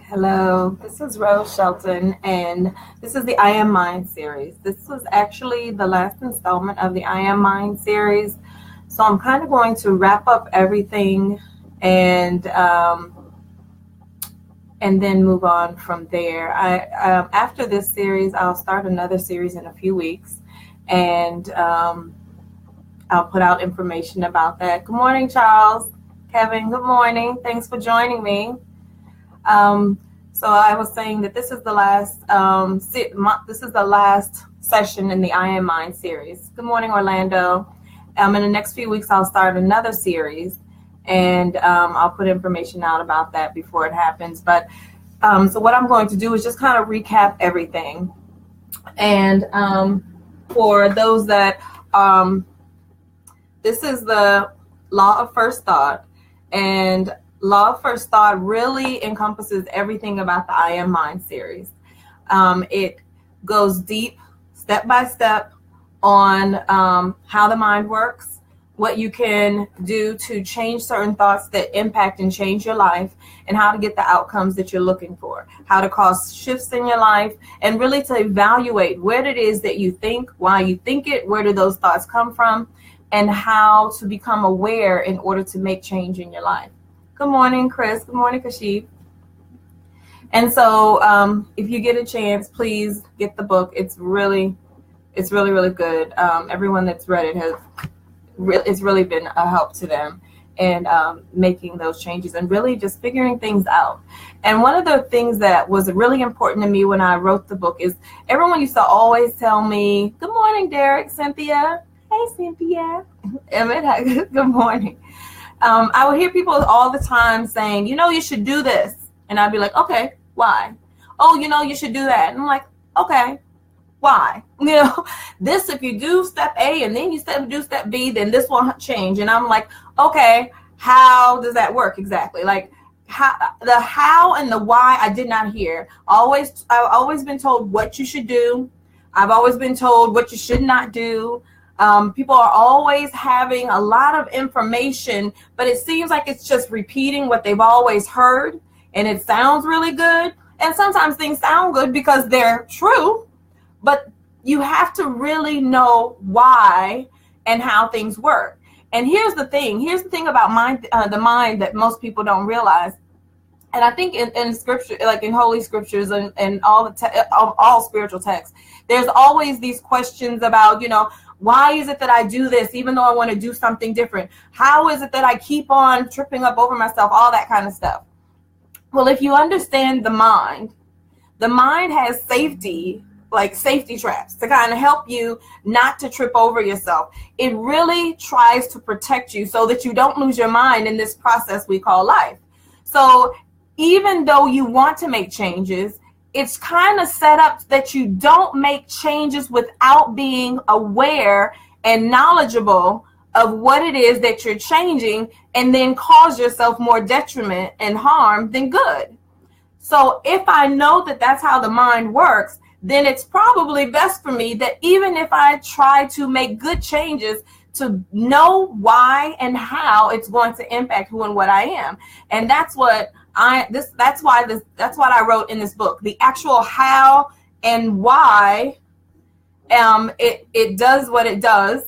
Hello, this is Rose Shelton, and this is the I Am Mind series. This was actually the last installment of the I Am Mind series, so I'm kind of going to wrap up everything and then move on from there. After this series, I'll start another series in a few weeks, and I'll put out information about that. Good morning, Charles, Kevin. Good morning. Thanks for joining me. So I was saying that this is the last session in the I Am Mind series. Good morning, Orlando. In the next few weeks, I'll start another series, and I'll put information out about that before it happens. But so what I'm going to do is just kind of recap everything. And for those that this is the law of first thought, and Law of First Thought really encompasses everything about the I Am Mind series. It goes deep, step by step, on how the mind works, what you can do to change certain thoughts that impact and change your life, and how to get the outcomes that you're looking for, how to cause shifts in your life, and really to evaluate what it is that you think, why you think it, where do those thoughts come from, and how to become aware in order to make change in your life. Good morning, Chris. Good morning, Kashif. And so if you get a chance, please get the book. It's really good. Everyone that's read it it's really been a help to them and making those changes and really just figuring things out. And one of the things that was really important to me when I wrote the book is everyone used to always tell me, good morning, Derek, Cynthia. Hey, Cynthia. Emmett, good morning. I would hear people all the time saying, you should do this. And I'd be like, okay, why? Oh, you should do that. And I'm like, okay, why? This, if you do step A and then you do step B, then this will change. And I'm like, okay, how does that work exactly? Like the how and the why I did not hear. I've always been told what you should do. I've always been told what you should not do. People are always having a lot of information, but it seems like it's just repeating what they've always heard, and it sounds really good. And sometimes things sound good because they're true, but you have to really know why and how things work. And here's the thing about the mind that most people don't realize. And I think in scripture, like in holy scriptures and all spiritual texts, there's always these questions about, why is it that I do this even though I want to do something different? How is it that I keep on tripping up over myself? All that kind of stuff. Well, if you understand the mind has safety traps to kind of help you not to trip over yourself. It really tries to protect you so that you don't lose your mind in this process we call life. So even though you want to make changes, it's kind of set up that you don't make changes without being aware and knowledgeable of what it is that you're changing, and then cause yourself more detriment and harm than good. So if I know that that's how the mind works, then it's probably best for me that even if I try to make good changes, to know why and how it's going to impact who and what I am. And that's what that's what I wrote in this book, the actual how and why it does what it does,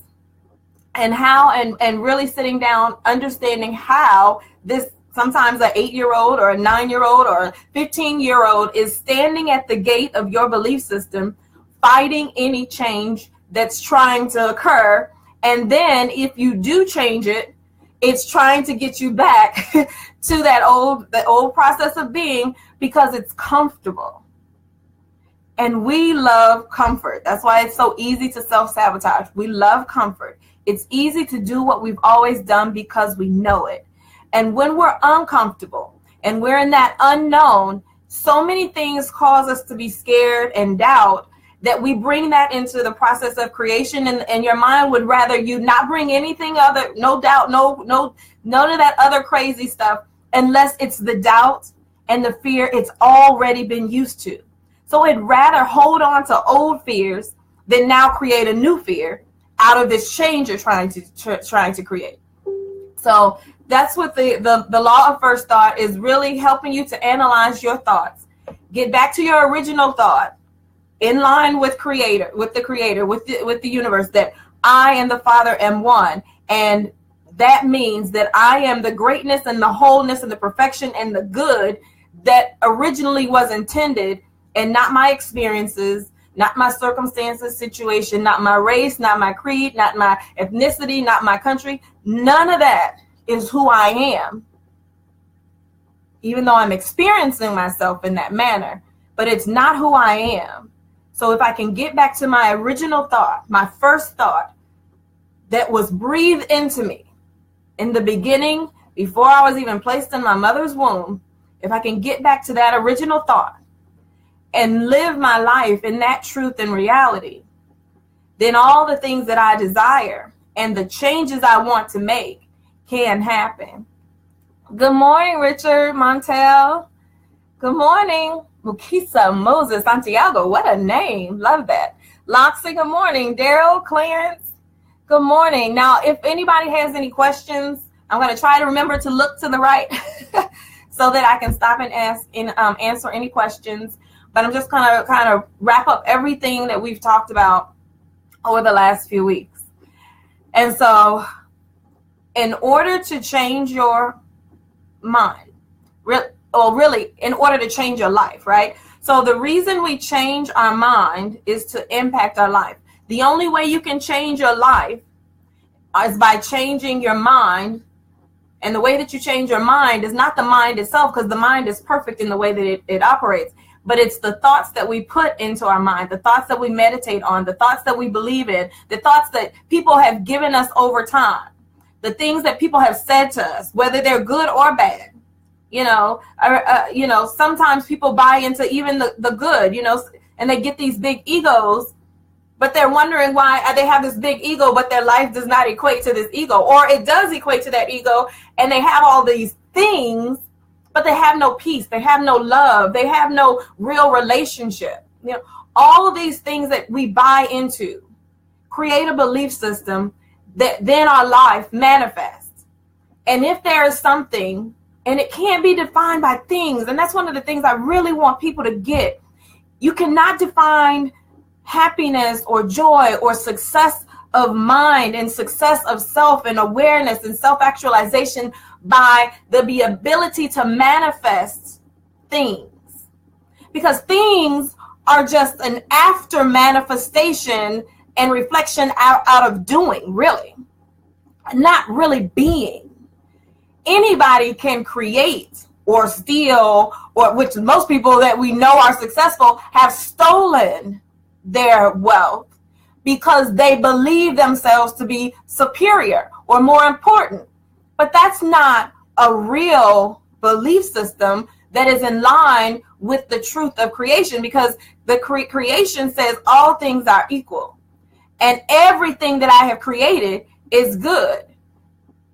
and how and really sitting down, understanding how this sometimes an 8-year-old or a 9-year-old or a 15-year-old is standing at the gate of your belief system, fighting any change that's trying to occur. And then if you do change it, it's trying to get you back to that old process of being, because it's comfortable. And we love comfort. That's why it's so easy to self-sabotage. We love comfort. It's easy to do what we've always done because we know it. And when we're uncomfortable and we're in that unknown, so many things cause us to be scared and doubt that we bring that into the process of creation, and your mind would rather you not bring anything other, no doubt, none of that other crazy stuff, unless it's the doubt and the fear it's already been used to. So it'd rather hold on to old fears than now create a new fear out of this change you're trying to create. So That's what the law of first thought is really helping you to analyze your thoughts. Get back to your original thought in line with the creator, with the universe, that I and the Father am one. And that means that I am the greatness and the wholeness and the perfection and the good that originally was intended, and not my experiences, not my circumstances, situation, not my race, not my creed, not my ethnicity, not my country. None of that is who I am, even though I'm experiencing myself in that manner, but it's not who I am. So if I can get back to my original thought, my first thought that was breathed into me in the beginning, before I was even placed in my mother's womb, if I can get back to that original thought and live my life in that truth and reality, then all the things that I desire and the changes I want to make can happen. Good morning, Richard Montel. Good morning, Mukisa Moses Santiago. What a name. Love that. Loxie, good morning. Daryl, Clarence, good morning. Now, if anybody has any questions, I'm going to try to remember to look to the right so that I can stop and answer any questions. But I'm just going to kind of wrap up everything that we've talked about over the last few weeks. And so, in order to change your mind, really, in order to change your life, right? So the reason we change our mind is to impact our life. The only way you can change your life is by changing your mind. And the way that you change your mind is not the mind itself, because the mind is perfect in the way that it operates. But it's the thoughts that we put into our mind, the thoughts that we meditate on, the thoughts that we believe in, the thoughts that people have given us over time. The things that people have said to us, whether they're good or bad, sometimes people buy into even the good, and they get these big egos, but they're wondering why they have this big ego, but their life does not equate to this ego, or it does equate to that ego, and they have all these things, but they have no peace, they have no love, they have no real relationship. All of these things that we buy into create a belief system that then our life manifests. And if there is something, and it can't be defined by things, and that's one of the things I really want people to get. You cannot define happiness or joy or success of mind and success of self and awareness and self-actualization by the ability to manifest things. Because things are just an after manifestation and reflection out of doing, really, not really being. Anybody can create or steal, or which most people that we know are successful have stolen their wealth because they believe themselves to be superior or more important. But that's not a real belief system that is in line with the truth of creation, because the creation says all things are equal. And everything that I have created is good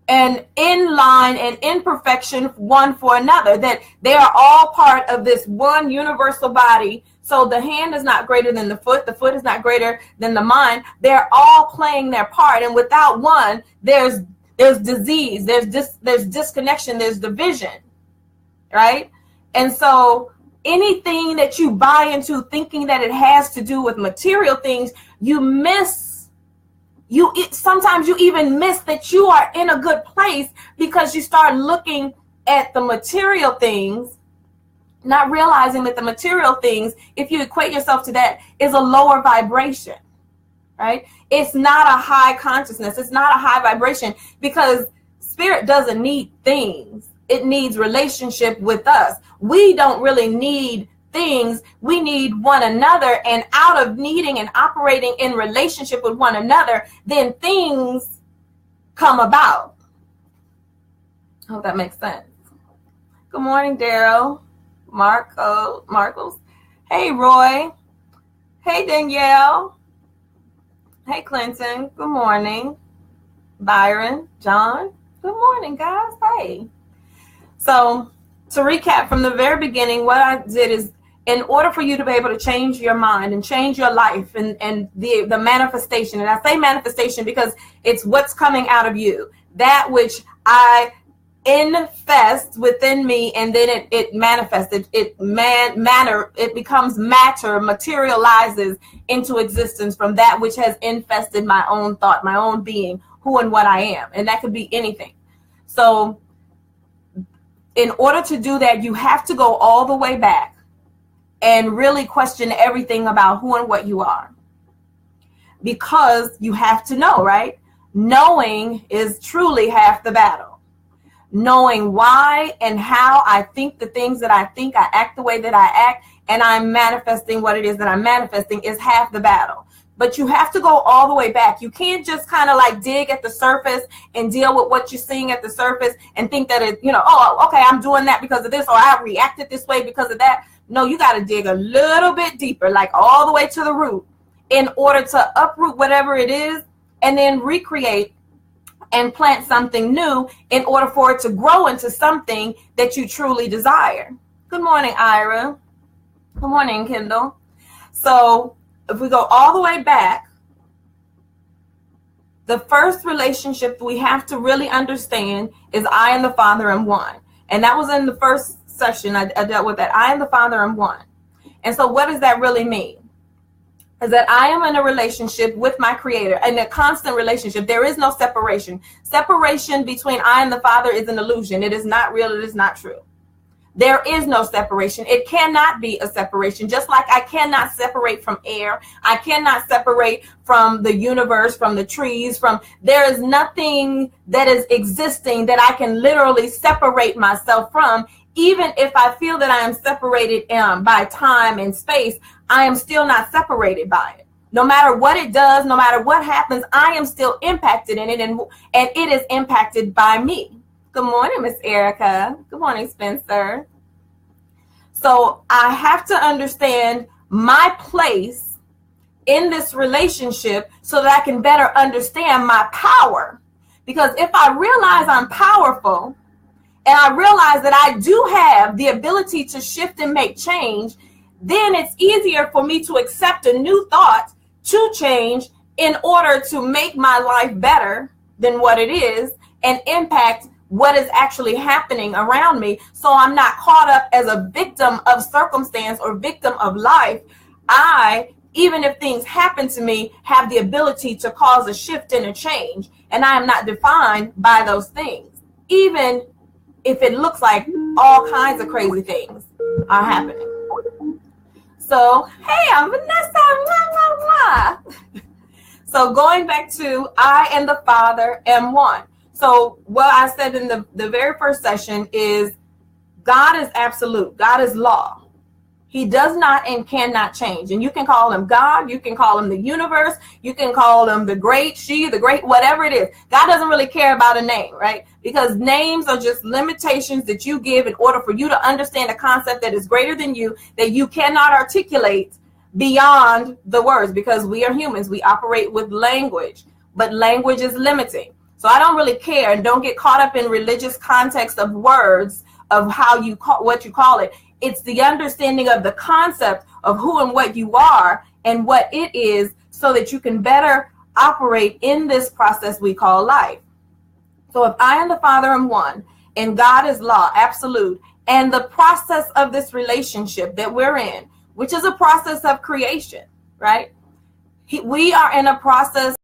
and in line and in perfection one for another, that they are all part of this one universal body. So the hand is not greater than the foot is not greater than the mind. They're all playing their part. And without one, there's disease, there's disconnection, there's division, right? And so anything that you buy into thinking that it has to do with material things, you miss. Sometimes you even miss that you are in a good place, because you start looking at the material things, not realizing that the material things, if you equate yourself to that, is a lower vibration, right? It's not a high consciousness. It's not a high vibration, because spirit doesn't need things. It needs relationship with us. We don't really need things. We need one another, and out of needing and operating in relationship with one another, then things come about. I hope that makes sense. Good morning, Daryl, Marcos. Hey, Roy. Hey, Danielle. Hey, Clinton. Good morning. Byron, John. Good morning, guys. Hey. So to recap from the very beginning, what I did is, in order for you to be able to change your mind and change your life and the manifestation, and I say manifestation because it's what's coming out of you, that which I infests within me, and then it manifests. It becomes matter, materializes into existence from that which has infested my own thought, my own being, who and what I am. And that could be anything. So in order to do that, you have to go all the way back and really question everything about who and what you are. Because you have to know, right? Knowing is truly half the battle. Knowing why and how I think the things that I think, I act the way that I act, and I'm manifesting what it is that I'm manifesting is half the battle. But you have to go all the way back. You can't just kind of like dig at the surface and deal with what you're seeing at the surface and think that it, oh, okay, I'm doing that because of this, or I reacted this way because of that. No, you got to dig a little bit deeper, like all the way to the root, in order to uproot whatever it is and then recreate and plant something new in order for it to grow into something that you truly desire. Good morning, Ira. Good morning, Kendall. So if we go all the way back, the first relationship we have to really understand is I and the Father am one. And that was in the first session I dealt with that. I and the Father am one. And so what does that really mean? Is that I am in a relationship with my Creator, in a constant relationship. There is no separation. Separation between I and the Father is an illusion. It is not real. It is not true. There is no separation. It cannot be a separation. Just like I cannot separate from air. I cannot separate from the universe, from the trees, there is nothing that is existing that I can literally separate myself from. Even if I feel that I am separated by time and space, I am still not separated by it. No matter what it does, no matter what happens, I am still impacted in it, and it is impacted by me. Good morning, Miss Erica. Good morning, Spencer. So I have to understand my place in this relationship so that I can better understand my power. Because if I realize I'm powerful, and I realize that I do have the ability to shift and make change, then it's easier for me to accept a new thought to change in order to make my life better than what it is and impact what is actually happening around me. So I'm not caught up as a victim of circumstance or victim of life. Even if things happen to me, have the ability to cause a shift and a change. And I am not defined by those things. Even if it looks like all kinds of crazy things are happening. So, hey, I'm Vanessa. Blah, blah, blah. So going back to I and the Father am one. So what I said in the very first session is God is absolute. God is law. He does not and cannot change. And you can call him God. You can call him the universe. You can call him the great, she, the great, whatever it is. God doesn't really care about a name, right? Because names are just limitations that you give in order for you to understand a concept that is greater than you, that you cannot articulate beyond the words, because we are humans. We operate with language, but language is limiting. So I don't really care, and don't get caught up in religious context of words, of how you call what you call it. It's the understanding of the concept of who and what you are and what it is, so that you can better operate in this process we call life. So if I and the Father am one, and God is law, absolute, and the process of this relationship that we're in, which is a process of creation, right? We are in a process